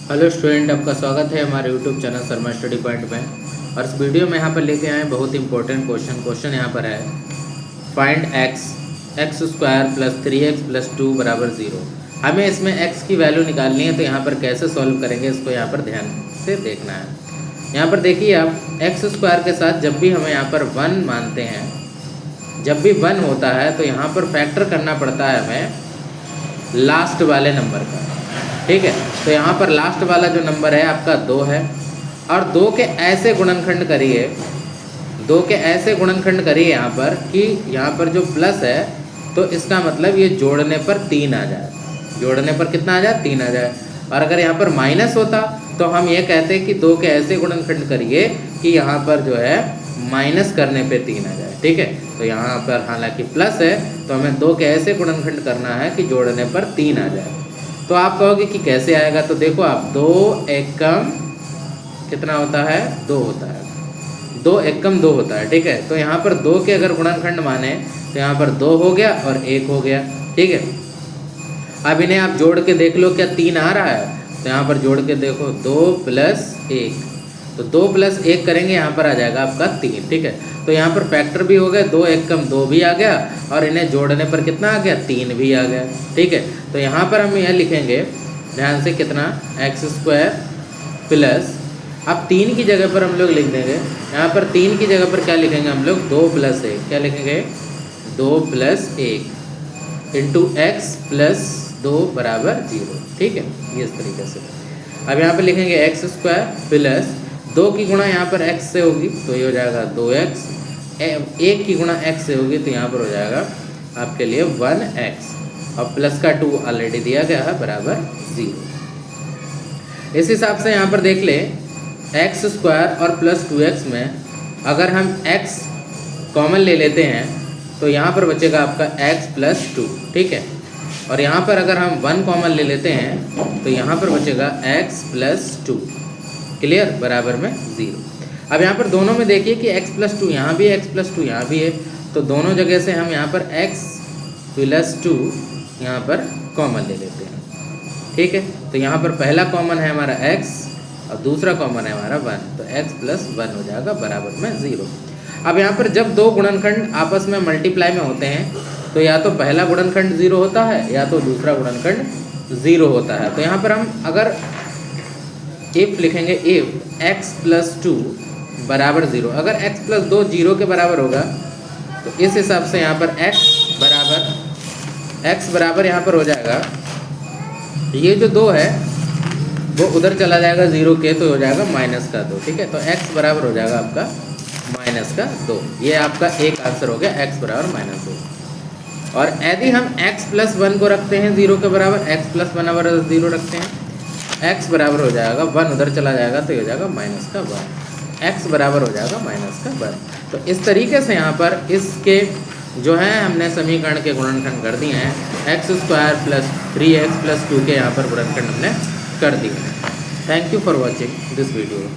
Hello student, आपका स्वागत है हमारे YouTube channel Sharma study point में। और इस वीडियो में यहाँ पर लेके आए हैं बहुत इंपॉर्टेंट क्वेश्चन यहाँ पर है find x square plus 3x plus 2 बराबर 0। हमें इसमें x की वैल्यू निकालनी है, तो यहाँ पर कैसे सॉल्व करेंगे इसको यहाँ पर ध्यान से देखना है। यहाँ पर देखिए आप एक्स स्क्वायर के साथ जब भी हमें यहाँ पर 1 मानते हैं, जब भी 1 होता है तो यहाँ पर फैक्टर करना पड़ता है हमें लास्ट वाले नंबर का। ठीक है, तो यहाँ पर लास्ट वाला जो नंबर है आपका 2 है, और 2 के ऐसे गुणनखंड करिए, 2 के ऐसे गुणनखंड करिए यहाँ पर कि यहाँ पर जो प्लस है तो इसका मतलब ये जोड़ने पर 3 आ जाए। जोड़ने पर कितना आ जाए? 3 आ जाए। और अगर यहाँ पर माइनस होता तो हम ये कहते कि 2 के ऐसे गुणनखंड करिए कि यहाँ पर जो है माइनस करने पे 3 आ जाए। ठीक है, तो यहाँ पर हालांकि प्लस है तो हमें 2 के ऐसे गुणनखंड करना है कि जोड़ने पर 3 आ जाए। तो आप कहोगे कि कैसे आएगा, तो देखो आप 2 एकम कितना होता है? 2 होता है। 2 एकम 2 होता है। ठीक है, तो यहाँ पर 2 के अगर गुणनखंड माने तो यहाँ पर 2 हो गया और 1 हो गया। ठीक है, अब इन्हें आप जोड़ के देख लो क्या 3 आ रहा है, तो यहाँ पर जोड़ के देखो 2 प्लस 1, तो 2 प्लस 1 करेंगे यहाँ पर आ जाएगा आपका 3। ठीक है, तो यहाँ पर फैक्टर भी हो गया, 2 एकम 2 भी आ गया और इन्हें जोड़ने पर कितना आ गया? 3 भी आ गया। ठीक है, तो यहाँ पर हम यह लिखेंगे ध्यान से कितना एक्स स्क्वायर प्लस, अब 3 की जगह पर हम लोग लिख देंगे, यहाँ पर 3 की जगह पर क्या लिखेंगे हम लोग? 2 प्लस 1। क्या लिखेंगे? 2 प्लस 1 इंटू एक्स प्लस 2 बराबर 0। ठीक है, ये इस तरीके से। अब यहाँ पर लिखेंगे एक्स स्क्वायर प्लस 2 की गुणा यहाँ पर x से होगी तो ये हो जाएगा 2x, 1 की गुणा x से होगी तो यहाँ पर हो जाएगा आपके लिए 1x, और प्लस का 2 ऑलरेडी दिया गया है बराबर 0। इस हिसाब से यहाँ पर देख ले एक्स स्क्वायर और प्लस 2x में अगर हम x कॉमन ले लेते हैं तो यहाँ पर बचेगा आपका x प्लस 2। ठीक है, और यहाँ पर अगर हम 1 कॉमन ले लेते हैं तो यहाँ पर बचेगा x प्लस 2। क्लियर, बराबर में 0। अब यहाँ पर दोनों में देखिए कि x प्लस 2 यहाँ भी है, x प्लस 2 यहाँ भी है, तो दोनों जगह से हम यहाँ पर x प्लस 2 यहाँ पर कॉमन ले लेते हैं। ठीक है, तो यहाँ पर पहला कॉमन है हमारा x और दूसरा कॉमन है हमारा 1, तो x प्लस 1 हो जाएगा बराबर में 0। अब यहाँ पर जब 2 गुणनखंड आपस में मल्टीप्लाई में होते हैं तो या तो पहला गुणनखंड 0 होता है या तो दूसरा गुणनखंड 0 होता है। तो यहाँ पर हम अगर इफ लिखेंगे, इफ x प्लस 2 बराबर 0, अगर x प्लस 2 0 के बराबर होगा तो इस हिसाब से यहाँ पर x बराबर यहाँ पर हो जाएगा, ये जो 2 है वो उधर चला जाएगा 0 के, तो हो जाएगा माइनस का 2। ठीक है, तो x बराबर हो जाएगा आपका माइनस का 2। ये आपका एक आंसर हो गया, x बराबर माइनस 2। और यदि हम x प्लस 1 को रखते हैं 0 के बराबर, x प्लस 1 बराबर 0 रखते हैं, x बराबर हो जाएगा 1 उधर चला जाएगा तो ये हो जाएगा माइनस का 1, x बराबर हो जाएगा माइनस का 1। तो इस तरीके से यहाँ पर इसके जो है हमने समीकरण के गुणनखंड कर दिए हैं, x square plus 3x plus 2 के यहाँ पर गुणनखंड हमने कर दिए हैं। Thank you for watching this video.